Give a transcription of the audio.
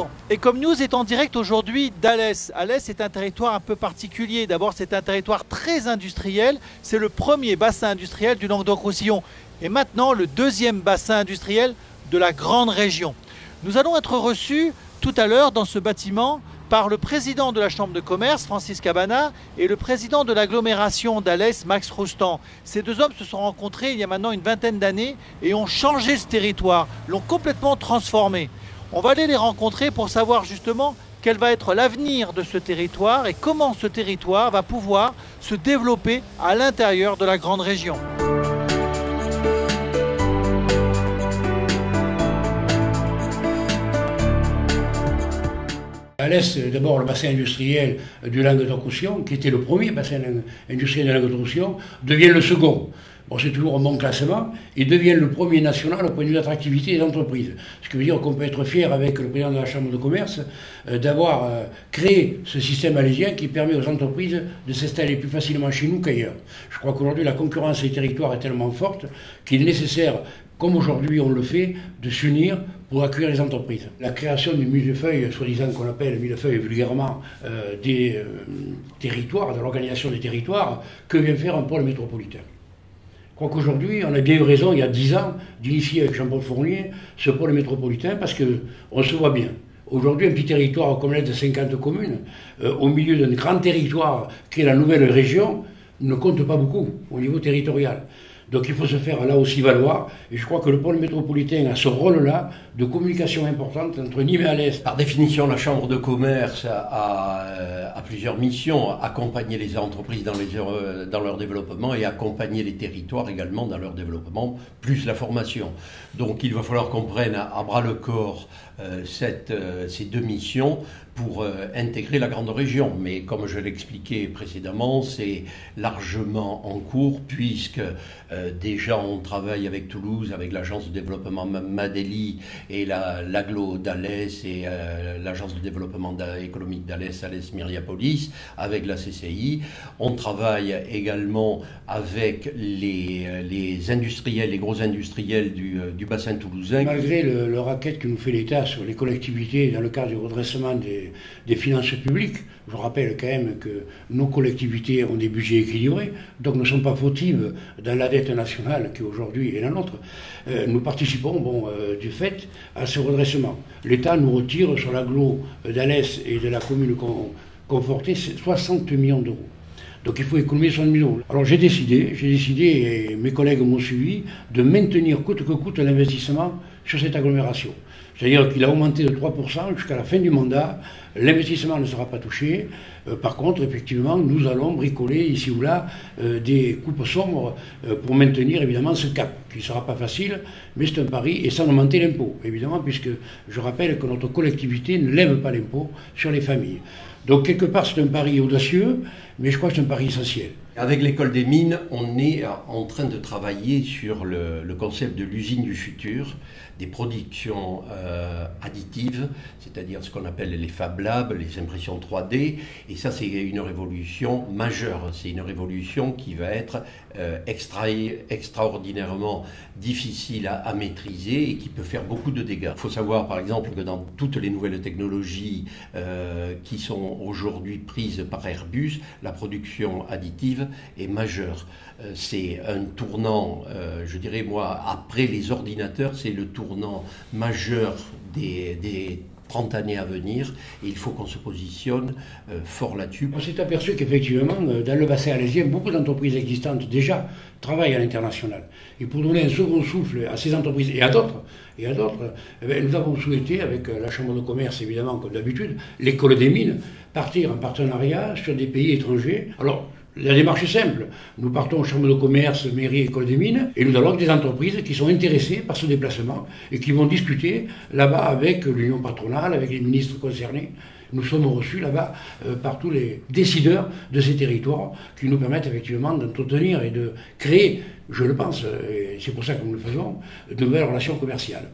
Bonjour, Ecomnews est en direct aujourd'hui d'Alès. Alès est un territoire un peu particulier. D'abord, c'est un territoire très industriel. C'est le premier bassin industriel du Languedoc-Roussillon. Et maintenant, le deuxième bassin industriel de la grande région. Nous allons être reçus tout à l'heure dans ce bâtiment par le président de la Chambre de commerce, Francis Cabana, et le président de l'agglomération d'Alès, Max Roustan. Ces deux hommes se sont rencontrés il y a maintenant une vingtaine d'années et ont changé ce territoire, l'ont complètement transformé. On va aller les rencontrer pour savoir justement quel va être l'avenir de ce territoire et comment ce territoire va pouvoir se développer à l'intérieur de la grande région. Alès, d'abord le bassin industriel du Languedoc-Roussillon, qui était le premier bassin industriel du Languedoc-Roussillon, devient le second. Bon, c'est toujours un bon classement. Il devient le premier national au point de vue de l'attractivité des entreprises. Ce qui veut dire qu'on peut être fier avec le président de la Chambre de commerce d'avoir créé ce système alésien qui permet aux entreprises de s'installer plus facilement chez nous qu'ailleurs. Je crois qu'aujourd'hui la concurrence des territoires est tellement forte qu'il est nécessaire, comme aujourd'hui on le fait, de s'unir pour accueillir les entreprises. La création du millefeuille, soi-disant qu'on appelle millefeuille vulgairement, des territoires, de l'organisation des territoires, que vient faire un pôle métropolitain. Je crois qu'aujourd'hui, on a bien eu raison, il y a 10 ans, d'initier avec Jean-Paul Fournier ce pôle métropolitain, parce qu'on se voit bien. Aujourd'hui, un petit territoire comme l'Est de 50 communes, au milieu d'un grand territoire qui est la nouvelle région, ne compte pas beaucoup au niveau territorial. Donc il faut se faire là aussi valoir, et je crois que le pôle métropolitain a ce rôle-là de communication importante entre Nîmes et Alès. Par définition, la Chambre de commerce a plusieurs missions: accompagner les entreprises dans leur développement et accompagner les territoires également dans leur développement, plus la formation. Donc il va falloir qu'on prenne à bras le corps ces deux missions pour intégrer la grande région. Mais comme je l'expliquais précédemment, c'est largement en cours, puisque déjà on travaille avec Toulouse, avec l'agence de développement Madeli et l'agglo d'Alès et l'agence de développement économique d'Alès, Alès-Myriapolis, avec la CCI. On travaille également avec les industriels, les gros industriels du bassin toulousain. Malgré le racket que nous fait l'État sur les collectivités dans le cadre du redressement des finances publiques, je rappelle quand même que nos collectivités ont des budgets équilibrés, donc ne sont pas fautives dans la dette nationale qui aujourd'hui est la nôtre. Nous participons du fait à ce redressement. L'État nous retire sur l'agglo d'Alès et de la commune confortée 60 millions d'euros. Donc il faut économiser 60 millions. Alors j'ai décidé, et mes collègues m'ont suivi, de maintenir coûte que coûte l'investissement sur cette agglomération. C'est-à-dire qu'il a augmenté de 3% jusqu'à la fin du mandat. L'investissement ne sera pas touché. Par contre, effectivement, nous allons bricoler ici ou là des coupes sombres pour maintenir évidemment ce cap, qui ne sera pas facile, mais c'est un pari, et sans augmenter l'impôt, évidemment, puisque je rappelle que notre collectivité ne lève pas l'impôt sur les familles. Donc quelque part c'est un pari audacieux, mais je crois que c'est un pari essentiel. Avec l'école des mines, on est en train de travailler sur le concept de l'usine du futur, des productions additives, c'est-à-dire ce qu'on appelle les Fab Labs, les impressions 3D, et ça c'est une révolution majeure, c'est une révolution qui va être extraordinairement difficile à maîtriser et qui peut faire beaucoup de dégâts. Il faut savoir par exemple que dans toutes les nouvelles technologies qui sont aujourd'hui prises par Airbus, la production additive est majeure. C'est un tournant, je dirais moi, après les ordinateurs, c'est le tournant majeur des 30 années à venir, et il faut qu'on se positionne fort là-dessus. On s'est aperçu qu'effectivement, dans le bassin alésien, beaucoup d'entreprises existantes déjà travaillent à l'international. Et pour donner un second souffle à ces entreprises et à d'autres, nous avons souhaité, avec la Chambre de commerce évidemment comme d'habitude, l'école des mines, partir en partenariat sur des pays étrangers. Alors, la démarche est simple. Nous partons aux chambres de commerce, mairie, école des mines, et nous allons avec des entreprises qui sont intéressées par ce déplacement et qui vont discuter là-bas avec l'union patronale, avec les ministres concernés. Nous sommes reçus là-bas par tous les décideurs de ces territoires qui nous permettent effectivement d'entretenir et de créer, je le pense, et c'est pour ça que nous le faisons, de nouvelles relations commerciales.